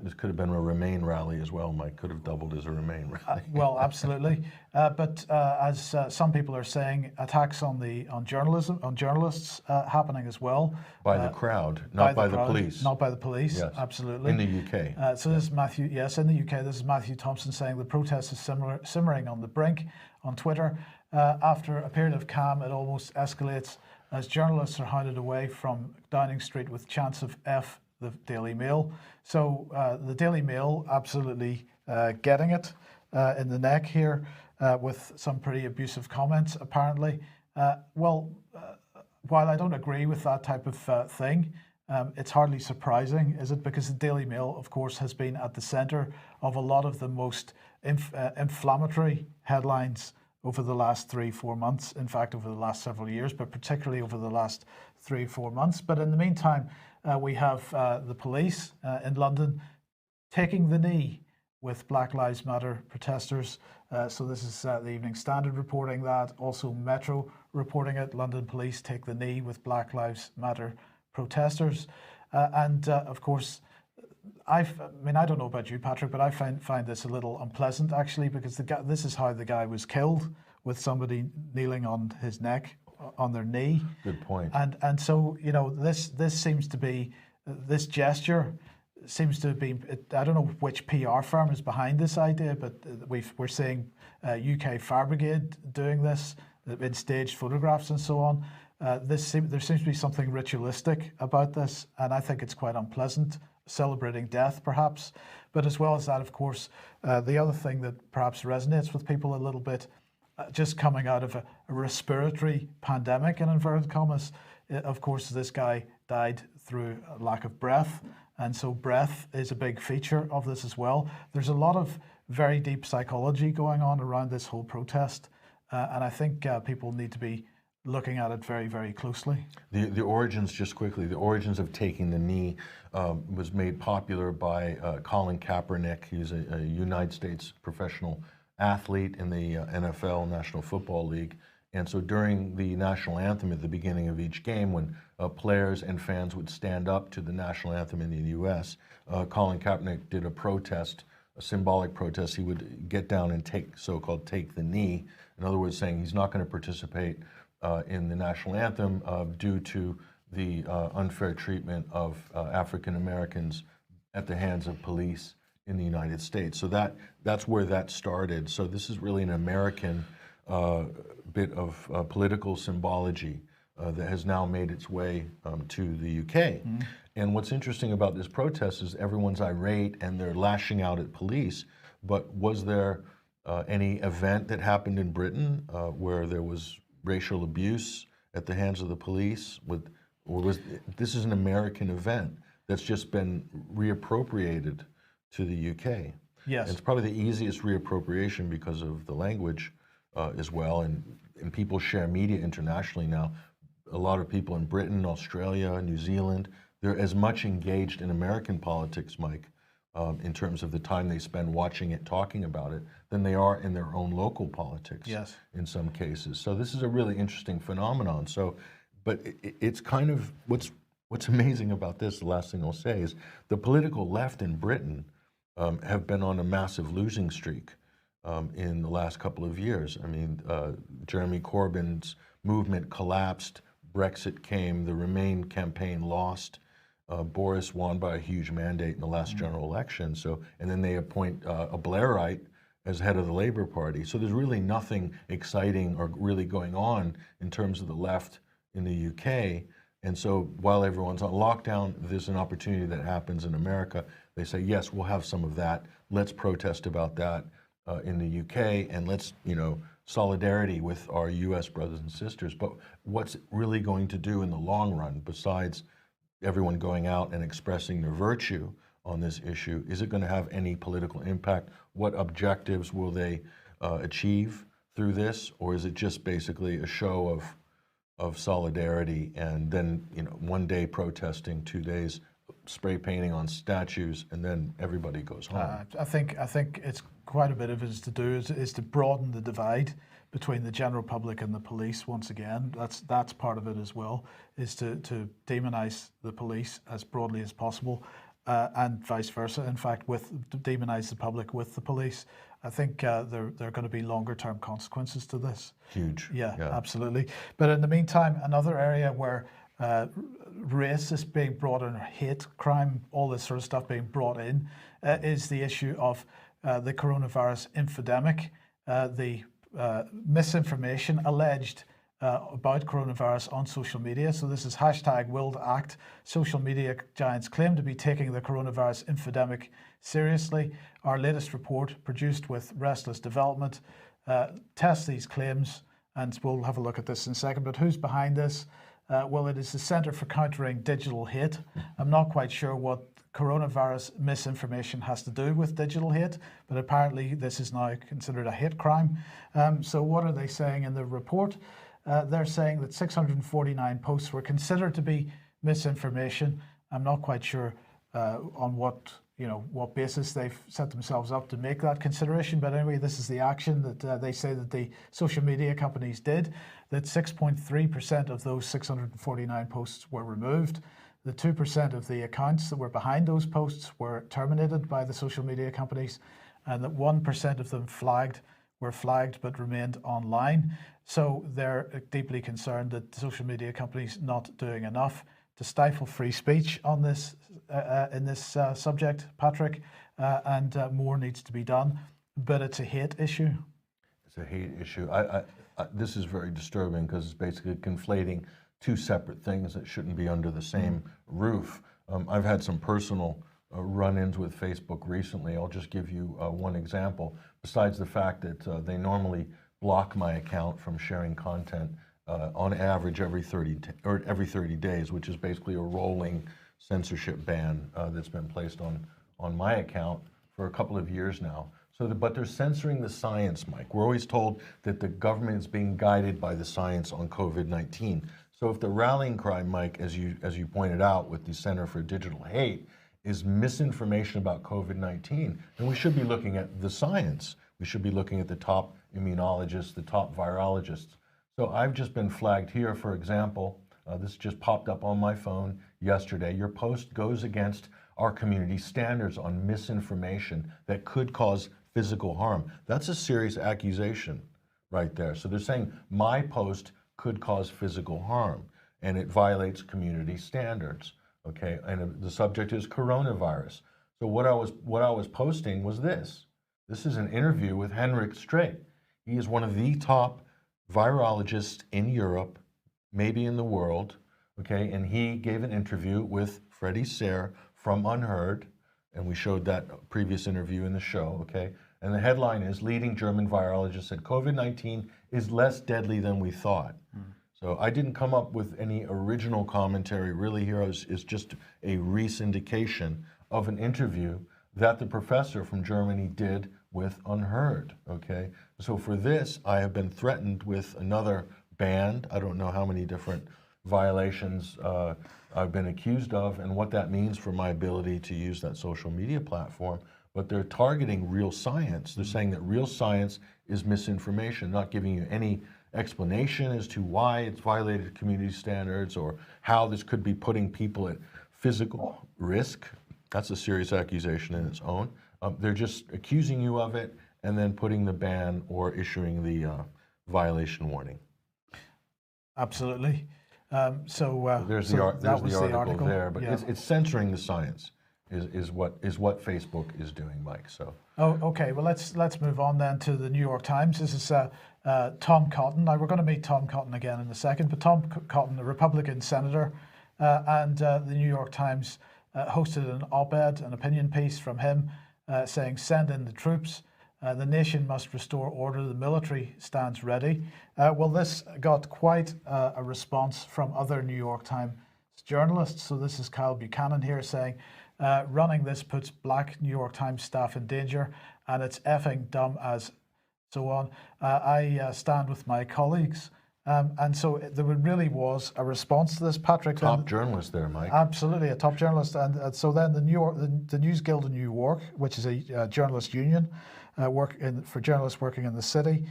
This could have been a Remain rally as well, Mike. Could have doubled as a Remain rally. Well, absolutely. But as some people are saying, attacks on journalists happening as well. By the crowd, not by the police. Not by the police, yes. Absolutely. In the UK. So this is Matthew, yes, in the UK, this is Matthew Thompson saying the protest is simmering on the brink on Twitter. After a period of calm, it almost escalates as journalists are hounded away from Downing Street with chants of F the Daily Mail. So the Daily Mail absolutely getting it in the neck here with some pretty abusive comments, apparently. While I don't agree with that type of thing, it's hardly surprising, is it? Because the Daily Mail, of course, has been at the centre of a lot of the most inflammatory headlines over the last 3-4 months, in fact, over the last several years, but particularly over the last 3-4 months. But in the meantime, we have the police in London taking the knee with Black Lives Matter protesters. So this is the Evening Standard reporting that, also Metro reporting it. London police take the knee with Black Lives Matter protesters. Of course, I don't know about you, Patrick, but I find this a little unpleasant, actually, because this is how the guy was killed, with somebody kneeling on his neck, on their knee. Good point. And so, this seems to be, this gesture seems to be, I don't know which PR firm is behind this idea, but we're seeing UK Fire Brigade doing this in staged photographs and so on. There seems to be something ritualistic about this, and I think it's quite unpleasant, celebrating death perhaps. But as well as that, of course, the other thing that perhaps resonates with people a little bit, just coming out of a respiratory pandemic, in inverted commas, of course, this guy died through a lack of breath. And so breath is a big feature of this as well. There's a lot of very deep psychology going on around this whole protest. And I think people need to be looking at it very, very closely. The origins, just quickly, the origins of taking the knee was made popular by Colin Kaepernick. He's a United States professional athlete in the NFL, National Football League. And so during the national anthem at the beginning of each game, when players and fans would stand up to the national anthem in the U.S., Colin Kaepernick did a protest, a symbolic protest. He would get down and take the knee. In other words, saying he's not going to participate in the national anthem due to the unfair treatment of African Americans at the hands of police in the United States. So that's where that started. So this is really an American bit of political symbology that has now made its way to the UK. Mm-hmm. And what's interesting about this protest is everyone's irate and they're lashing out at police. But was there any event that happened in Britain where there was racial abuse at the hands of the police with Or was this is an American event that's just been reappropriated to the UK? Yes. And it's probably the easiest reappropriation because of the language as well, and people share media internationally now. A lot of people in Britain, Australia, New Zealand, they're as much engaged in American politics, Mike, in terms of the time they spend watching it, talking about it, than they are in their own local politics. Yes. In some cases. So this is a really interesting phenomenon. So, but it's kind of what's amazing about this. The last thing I'll say is the political left in Britain have been on a massive losing streak in the last couple of years. I mean, Jeremy Corbyn's movement collapsed. Brexit came. The Remain campaign lost. Boris won by a huge mandate in the last general election. So, and then they appoint a Blairite as head of the Labour Party. So there's really nothing exciting or really going on in terms of the left in the UK. And so while everyone's on lockdown, there's an opportunity that happens in America. They say, yes, we'll have some of that. Let's protest about that in the UK, and let's, solidarity with our US brothers and sisters. But what's it really going to do in the long run, besides everyone going out and expressing their virtue on this issue? Is it going to have any political impact? What objectives will they achieve through this? Or is it just basically a show of solidarity, and then, one day protesting, 2 days spray painting on statues, and then everybody goes home? I think it's quite a bit of it is to broaden the divide between the general public and the police. Once again, that's part of it as well, is to demonize the police as broadly as possible, and vice versa. In fact, to demonize the public with the police. I think there are going to be longer term consequences to this. Huge. Yeah, absolutely. But in the meantime, another area where race is being brought in, hate crime, all this sort of stuff being brought in, is the issue of the coronavirus infodemic, the misinformation alleged about coronavirus on social media. So this is #WillToAct. Social media giants claim to be taking the coronavirus infodemic seriously. Our latest report, produced with Restless Development, tests these claims, and we'll have a look at this in a second. But who's behind this? Well, it is the Centre for Countering Digital Hate. I'm not quite sure what coronavirus misinformation has to do with digital hate, but apparently this is now considered a hate crime. So what are they saying in the report? They're saying that 649 posts were considered to be misinformation. I'm not quite sure on what basis they've set themselves up to make that consideration. But anyway, this is the action that they say that the social media companies did, that 6.3% of those 649 posts were removed. The 2% of the accounts that were behind those posts were terminated by the social media companies, and that 1% of them were flagged but remained online. So they're deeply concerned that social media companies not doing enough to stifle free speech on this in this subject, Patrick, and more needs to be done. But it's a hate issue. It's a hate issue. This is very disturbing because it's basically conflating two separate things that shouldn't be under the same roof. I've had some personal run-ins with Facebook recently. I'll just give you one example. Besides the fact that they normally block my account from sharing content on average every 30 days, which is basically a rolling censorship ban that's been placed on my account for a couple of years now. But they're censoring the science, Mike. We're always told that the government is being guided by the science on COVID-19. So if the rallying cry, Mike, as you pointed out with the Center for Digital Hate, is misinformation about COVID-19, then we should be looking at the science. We should be looking at the top immunologists, the top virologists. So I've just been flagged here, for example. This just popped up on my phone yesterday. Your post goes against our community standards on misinformation that could cause physical harm. That's a serious accusation right there. So they're saying my post could cause physical harm and it violates community standards. Okay, and the subject is coronavirus. So what I was posting was this. This is an interview with Henrik Strait. He is one of the top virologists in Europe, maybe in the world. Okay, and he gave an interview with Freddie Sayre from Unheard, and we showed that previous interview in the show. Okay, and the headline is "Leading German Virologist said COVID-19 is less deadly than we thought." So I didn't come up with any original commentary. Really, here is just a re-syndication of an interview that the professor from Germany did with Unheard. Okay, so for this, I have been threatened with another ban. I don't know how many different violations I've been accused of, and what that means for my ability to use that social media platform. But they're targeting real science. They're saying that real science is misinformation, not giving you any explanation as to why it's violated community standards or how this could be putting people at physical risk. That's a serious accusation in its own. They're just accusing you of it and then putting the ban or issuing the violation warning. Absolutely. There's the article there, but it's censoring the science. Is what Facebook is doing, Mike. So. Oh, okay. Well, let's move on then to the New York Times. This is Tom Cotton. Now we're going to meet Tom Cotton again in a second, but Tom Cotton, a Republican senator, and the New York Times hosted an op-ed, an opinion piece from him, saying, "Send in the troops. The nation must restore order. The military stands ready." Well, this got quite a response from other New York Times journalists. So this is Kyle Buchanan here saying, running this puts black New York Times staff in danger, and it's effing dumb as so on. I stand with my colleagues. And so there really was a response to this, Patrick. Top journalist there, Mike. Absolutely, a top journalist. And so then the News Guild of New York, which is a journalist union, for journalists working in the city,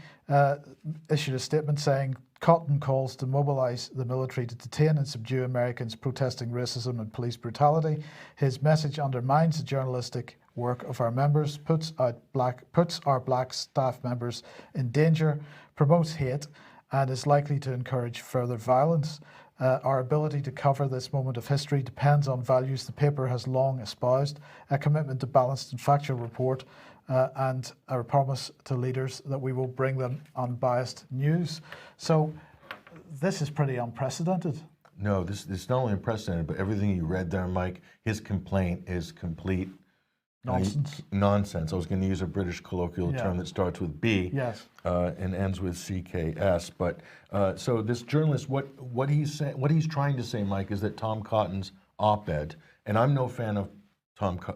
issued a statement saying, Cotton calls to mobilize the military to detain and subdue Americans protesting racism and police brutality. His message undermines the journalistic work of our members, puts our black staff members in danger, promotes hate, and is likely to encourage further violence. Our ability to cover this moment of history depends on values the paper has long espoused, a commitment to balanced and factual report, and a promise to leaders that we will bring them unbiased news. So this is pretty unprecedented. No, this is not only unprecedented, but everything you read there, Mike, his complaint is complete nonsense. Nonsense. I was going to use a British colloquial term that starts with B, yes, and ends with CKS. But so this journalist, what he's trying to say, Mike, is that Tom Cotton's op-ed, and I'm no fan of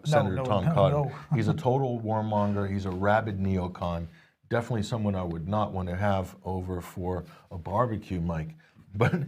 Senator Tom Cotton. He's a total warmonger. He's a rabid neocon. Definitely someone I would not want to have over for a barbecue, Mike. But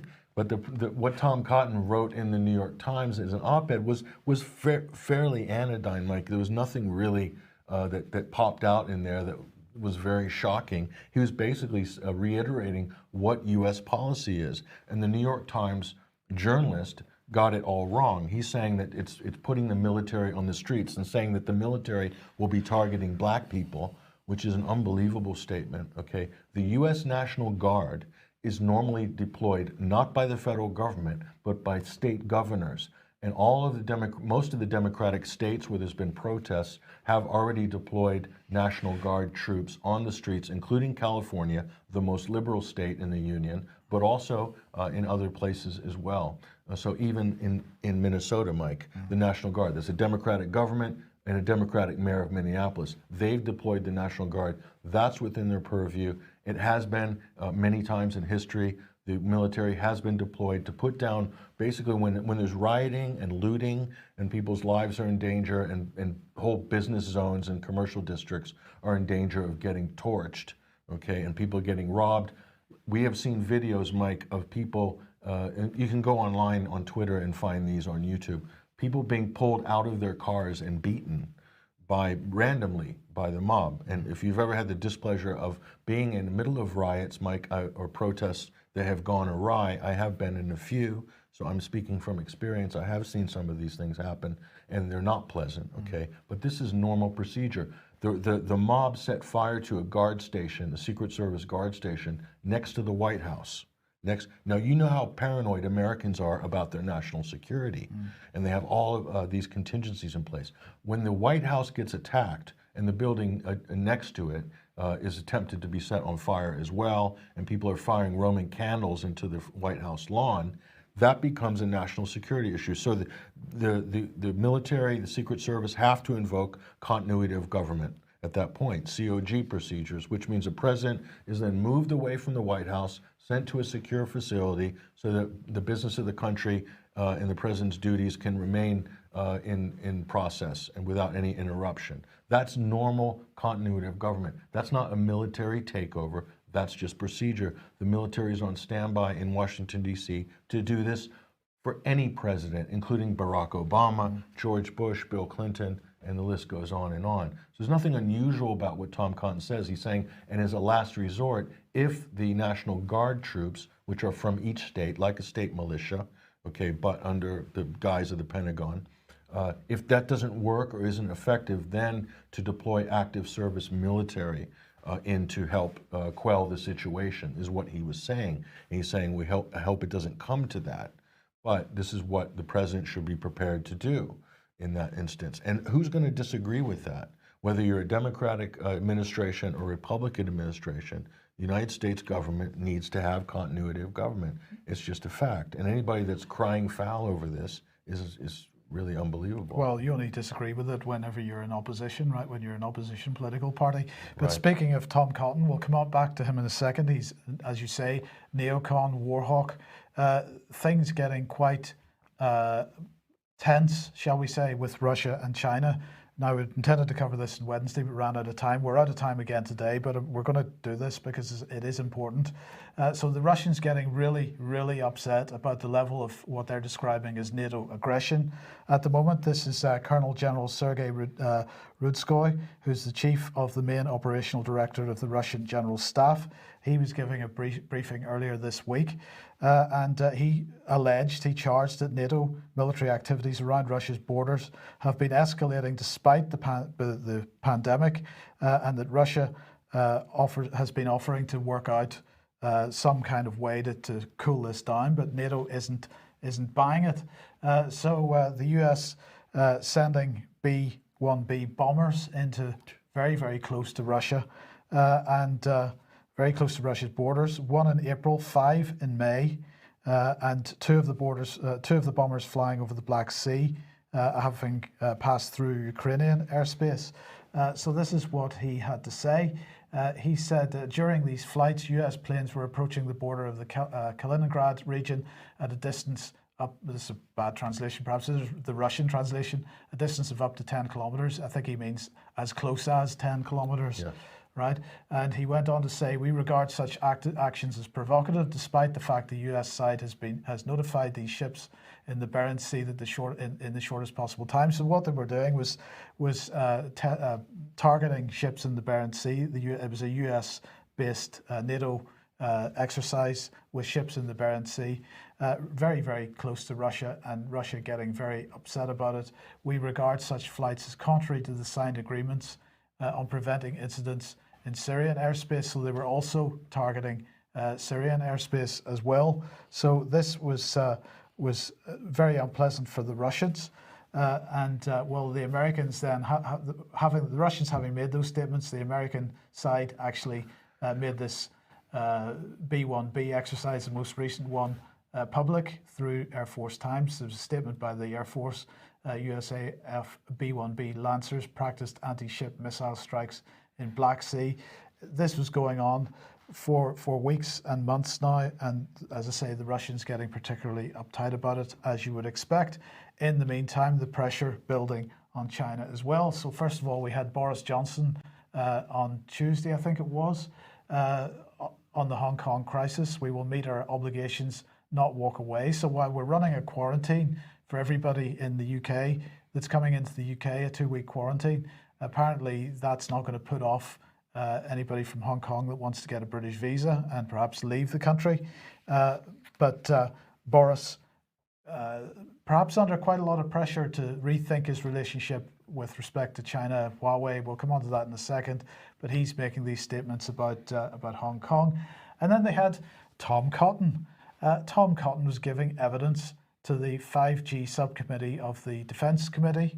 what Tom Cotton wrote in the New York Times as an op-ed was fairly anodyne, Mike. There was nothing really that popped out in there that was very shocking. He was basically reiterating what U.S. policy is, and the New York Times journalist got it all wrong. He's saying that it's putting the military on the streets and saying that the military will be targeting black people, which is an unbelievable statement. Okay, the U.S. National Guard is normally deployed not by the federal government but by state governors, and most of the Democratic states where there's been protests have already deployed National Guard troops on the streets, including California, the most liberal state in the union, but also in other places as well. So even in Minnesota, Mike, the National Guard, there's a Democratic government and a Democratic mayor of Minneapolis. They've deployed the National Guard. That's within their purview. It has been many times in history. The military has been deployed to put down, basically when there's rioting and looting and people's lives are in danger and whole business zones and commercial districts are in danger of getting torched, okay, and people getting robbed. We have seen videos, Mike, of people, and you can go online on Twitter and find these on YouTube, people being pulled out of their cars and beaten randomly by the mob. And if you've ever had the displeasure of being in the middle of riots, Mike, or protests that have gone awry, I have been in a few, so I'm speaking from experience. I have seen some of these things happen, and they're not pleasant, okay? But this is normal procedure. The mob set fire to a guard station, a Secret Service guard station, next to the White House. Now, you know how paranoid Americans are about their national security, and they have all of these contingencies in place. When the White House gets attacked and the building next to it is attempted to be set on fire as well, and people are firing Roman candles into the White House lawn, that becomes a national security issue. So the military, the Secret Service have to invoke continuity of government at that point, COG procedures, which means the president is then moved away from the White House, sent to a secure facility so that the business of the country and the president's duties can remain in process and without any interruption. That's normal continuity of government. That's not a military takeover. That's just procedure. The military is on standby in Washington, D.C. to do this for any president, including Barack Obama, George Bush, Bill Clinton, and the list goes on and on. So there's nothing unusual about what Tom Cotton says. He's saying, and as a last resort, if the National Guard troops, which are from each state, like a state militia, okay, but under the guise of the Pentagon, if that doesn't work or isn't effective, then to deploy active service military in to help quell the situation is what he was saying. And he's saying, I hope it doesn't come to that, but this is what the president should be prepared to do in that instance. And who's going to disagree with that? Whether you're a Democratic administration or Republican administration, the United States government needs to have continuity of government. It's just a fact. And anybody that's crying foul over this is really unbelievable. Well, you only disagree with it whenever you're in opposition, right? When you're an opposition political party. But Right. Speaking of Tom Cotton, we'll come on back to him in a second. He's, as you say, neocon, warhawk. Things getting quite tense, shall we say, with Russia and China. Now, we intended to cover this on Wednesday, but ran out of time. We're out of time again today, but we're going to do this because it is important. So the Russians getting really, really upset about the level of what they're describing as NATO aggression at the moment. This is Colonel General Sergei Rudskoy, who's the chief of the main operational director of the Russian General Staff. He was giving a briefing earlier this week, and he charged that NATO military activities around Russia's borders have been escalating despite the pandemic, and that Russia has been offering to work out some kind of way to cool this down, but NATO isn't buying it. So the US sending B-1B bombers into very, very close to Russia, and very close to Russia's borders. 1 in April, 5 in May, and two of the bombers flying over the Black Sea, having passed through Ukrainian airspace. So this is what he had to say. He said during these flights, US planes were approaching the border of the Kaliningrad region at a distance up, this is a bad translation, perhaps this is the Russian translation, a distance of up to 10 kilometers. I think he means as close as 10 kilometers. Yeah. Right, and he went on to say, we regard such actions as provocative, despite the fact the U.S. side has notified these ships in the Barents Sea that in the shortest possible time. So what they were doing was targeting ships in the Barents Sea. It was a U.S.-based NATO exercise with ships in the Barents Sea, very, very close to Russia, and Russia getting very upset about it. We regard such flights as contrary to the signed agreements on preventing incidents in Syrian airspace. So they were also targeting Syrian airspace as well. So this was very unpleasant for the Russians. Well, the Americans then, the Russians having made those statements, the American side actually made this B-1B exercise, the most recent one, public through Air Force Times. There was a statement by the Air Force. USAF B-1B Lancers practiced anti-ship missile strikes in Black Sea. This was going on for weeks and months now, and as I say, the Russians getting particularly uptight about it, as you would expect. In the meantime, the pressure building on China as well. So first of all, we had Boris Johnson on Tuesday, I think it was, on the Hong Kong crisis. We will meet our obligations, not walk away. So while we're running a quarantine for everybody in the UK that's coming into the UK, a 2-week quarantine, apparently that's not going to put off anybody from Hong Kong that wants to get a British visa and perhaps leave the country. But Boris, perhaps under quite a lot of pressure to rethink his relationship with respect to China, Huawei, we'll come on to that in a second, but he's making these statements about Hong Kong. And then they had Tom Cotton. Tom Cotton was giving evidence to the 5G subcommittee of the Defence Committee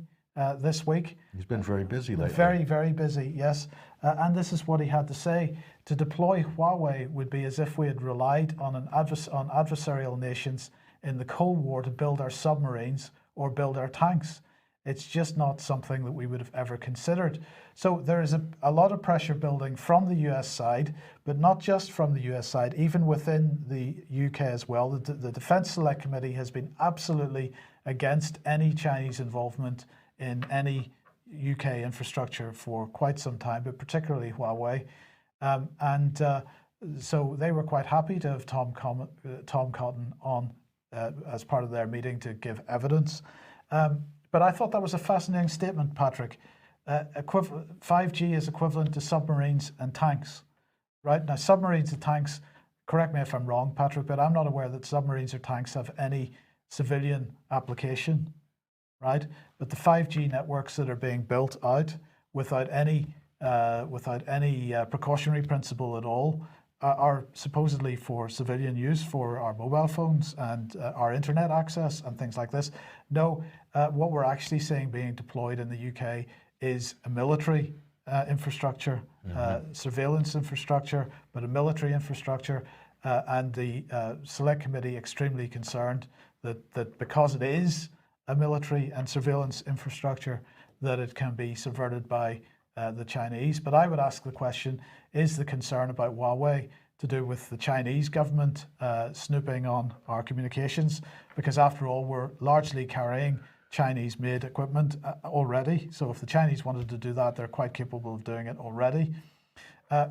this week. He's been very busy lately. Very, very busy, yes. And this is what he had to say. To deploy Huawei would be as if we had relied on adversarial nations in the Cold War to build our submarines or build our tanks. It's just not something that we would have ever considered. So there is a lot of pressure building from the US side, but not just from the US side, even within the UK as well. The Defence Select Committee has been absolutely against any Chinese involvement in any UK infrastructure for quite some time, but particularly Huawei. So they were quite happy to have Tom Cotton on as part of their meeting to give evidence. But I thought that was a fascinating statement, Patrick. 5G is equivalent to submarines and tanks, right? Now, submarines and tanks, correct me if I'm wrong, Patrick, but I'm not aware that submarines or tanks have any civilian application, right? But the 5G networks that are being built out without any precautionary principle at all are supposedly for civilian use for our mobile phones and our internet access and things like this. No, what we're actually seeing being deployed in the UK is a military infrastructure, surveillance infrastructure, but a military infrastructure. And the Select Committee extremely concerned that because it is a military and surveillance infrastructure, that it can be subverted by the Chinese. But I would ask the question, is the concern about Huawei to do with the Chinese government snooping on our communications? Because after all, we're largely carrying Chinese-made equipment already. So if the Chinese wanted to do that, they're quite capable of doing it already.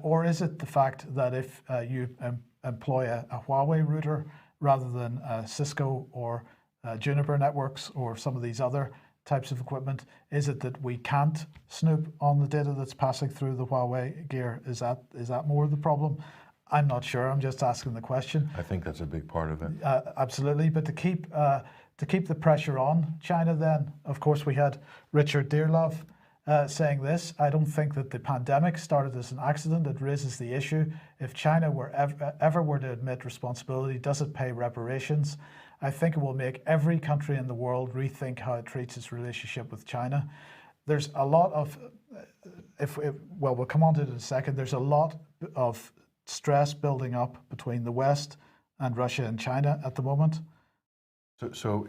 Or is it the fact that if you employ a Huawei router rather than Cisco or Juniper networks or some of these other types of equipment, is it that we can't snoop on the data that's passing through the Huawei gear? Is that more the problem? I'm not sure. I'm just asking the question. I think that's a big part of it. Absolutely. But to keep the pressure on China, then of course we had Richard Dearlove saying this. I don't think that the pandemic started as an accident. It raises the issue: if China were ever were to admit responsibility, does it pay reparations? I think it will make every country in the world rethink how it treats its relationship with China. There's a lot of, we'll come on to it in a second, there's a lot of stress building up between the West and Russia and China at the moment. So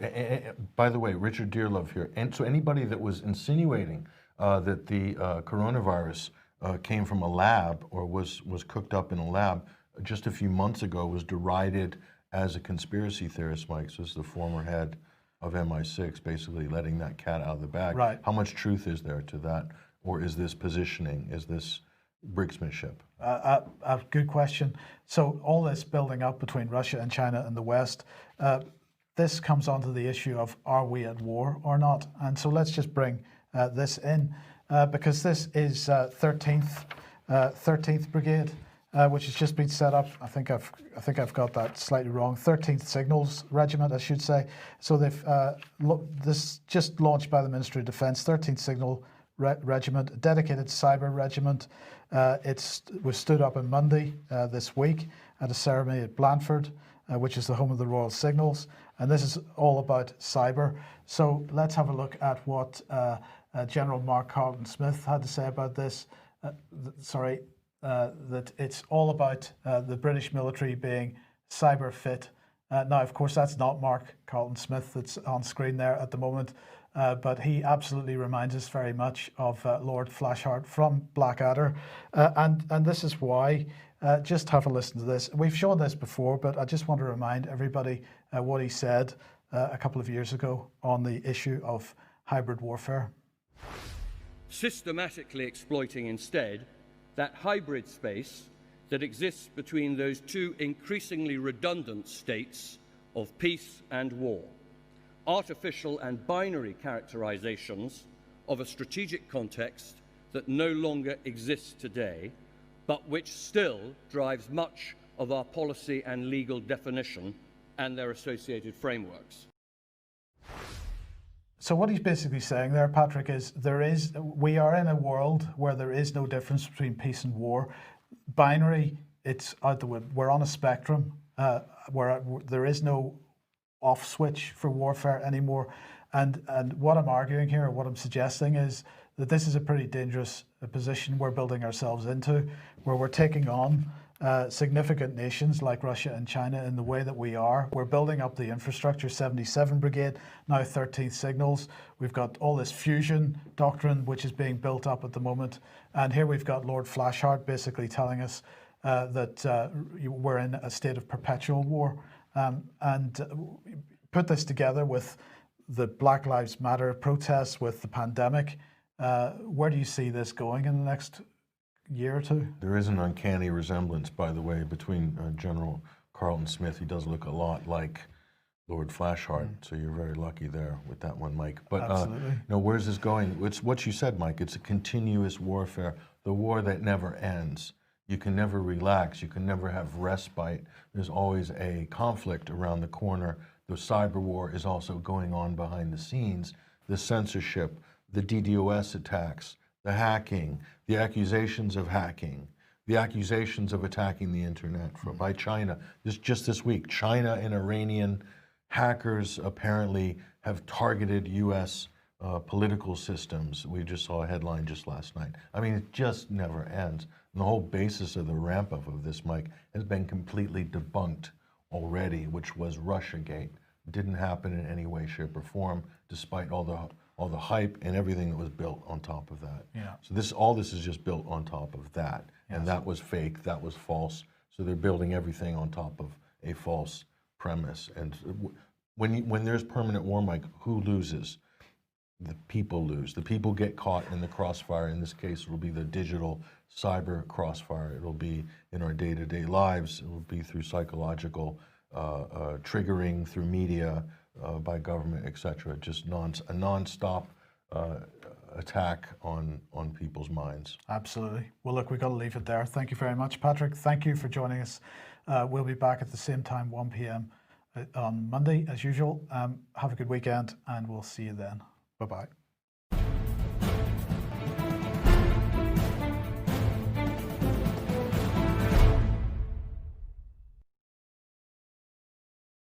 by the way, Richard Dearlove here, and so anybody that was insinuating that the coronavirus came from a lab or was cooked up in a lab just a few months ago was derided as a conspiracy theorist, Mike. So this is the former head of MI6, basically letting that cat out of the bag. Right. How much truth is there to that? Or is this positioning? Is this brigsmanship? A good question. So all this building up between Russia and China and the West, this comes onto the issue of, are we at war or not? And so let's just bring this in, because this is 13th Brigade, which has just been set up. I think I've got that slightly wrong. 13th Signals Regiment, I should say. So they've this just launched by the Ministry of Defence. 13th Signal Regiment, a dedicated cyber regiment. It was stood up on Monday this week at a ceremony at Blandford, which is the home of the Royal Signals, and this is all about cyber. So let's have a look at what General Mark Carleton-Smith had to say about this. That it's all about the British military being cyber fit. Now, of course, that's not Mark Carleton-Smith that's on screen there at the moment, but he absolutely reminds us very much of Lord Flashheart from Blackadder, and this is why. Just have a listen to this. We've shown this before, but I just want to remind everybody what he said a couple of years ago on the issue of hybrid warfare. Systematically exploiting instead that hybrid space that exists between those two increasingly redundant states of peace and war, artificial and binary characterizations of a strategic context that no longer exists today, but which still drives much of our policy and legal definition and their associated frameworks. So what he's basically saying there, Patrick, is we are in a world where there is no difference between peace and war. Binary, it's out the window. We're on a spectrum where there is no off switch for warfare anymore. And what I'm arguing here, or what I'm suggesting, is that this is a pretty dangerous position we're building ourselves into, where we're taking on significant nations like Russia and China in the way that we are. We're building up the infrastructure, 77 Brigade, now 13th Signals. We've got all this fusion doctrine which is being built up at the moment. And here we've got Lord Flashheart basically telling us that we're in a state of perpetual war. And put this together with the Black Lives Matter protests, with the pandemic, where do you see this going in the next year or two? There is an uncanny resemblance, by the way, between General Carlton Smith. He does look a lot like Lord Flashheart, so you're very lucky there with that one, Mike. But where's this going? It's what you said, Mike. It's a continuous warfare, the war that never ends. You can never relax. You can never have respite. There's always a conflict around the corner. The cyber war is also going on behind the scenes. The censorship, the DDoS attacks, the hacking, the accusations of hacking, the accusations of attacking the internet by China. Just this week, China and Iranian hackers apparently have targeted U.S. Political systems. We just saw a headline just last night. I mean, it just never ends. And the whole basis of the ramp up of this, Mike, has been completely debunked already, which was Russiagate. It didn't happen in any way, shape, or form, despite all the hype and everything that was built on top of that. Yeah. So all this is just built on top of that. Yes. And that was fake, that was false. So they're building everything on top of a false premise. And when there's permanent war, Mike, who loses? The people lose. The people get caught in the crossfire. In this case, it will be the digital cyber crossfire. It'll be in our day-to-day lives. It will be through psychological triggering, through media, by government, etc. Just a non-stop attack on people's minds. Absolutely. Well, look, we've got to leave it there. Thank you very much, Patrick. Thank you for joining us. We'll be back at the same time, 1 p.m. On Monday, as usual. Have a good weekend, and we'll see you then. Bye-bye.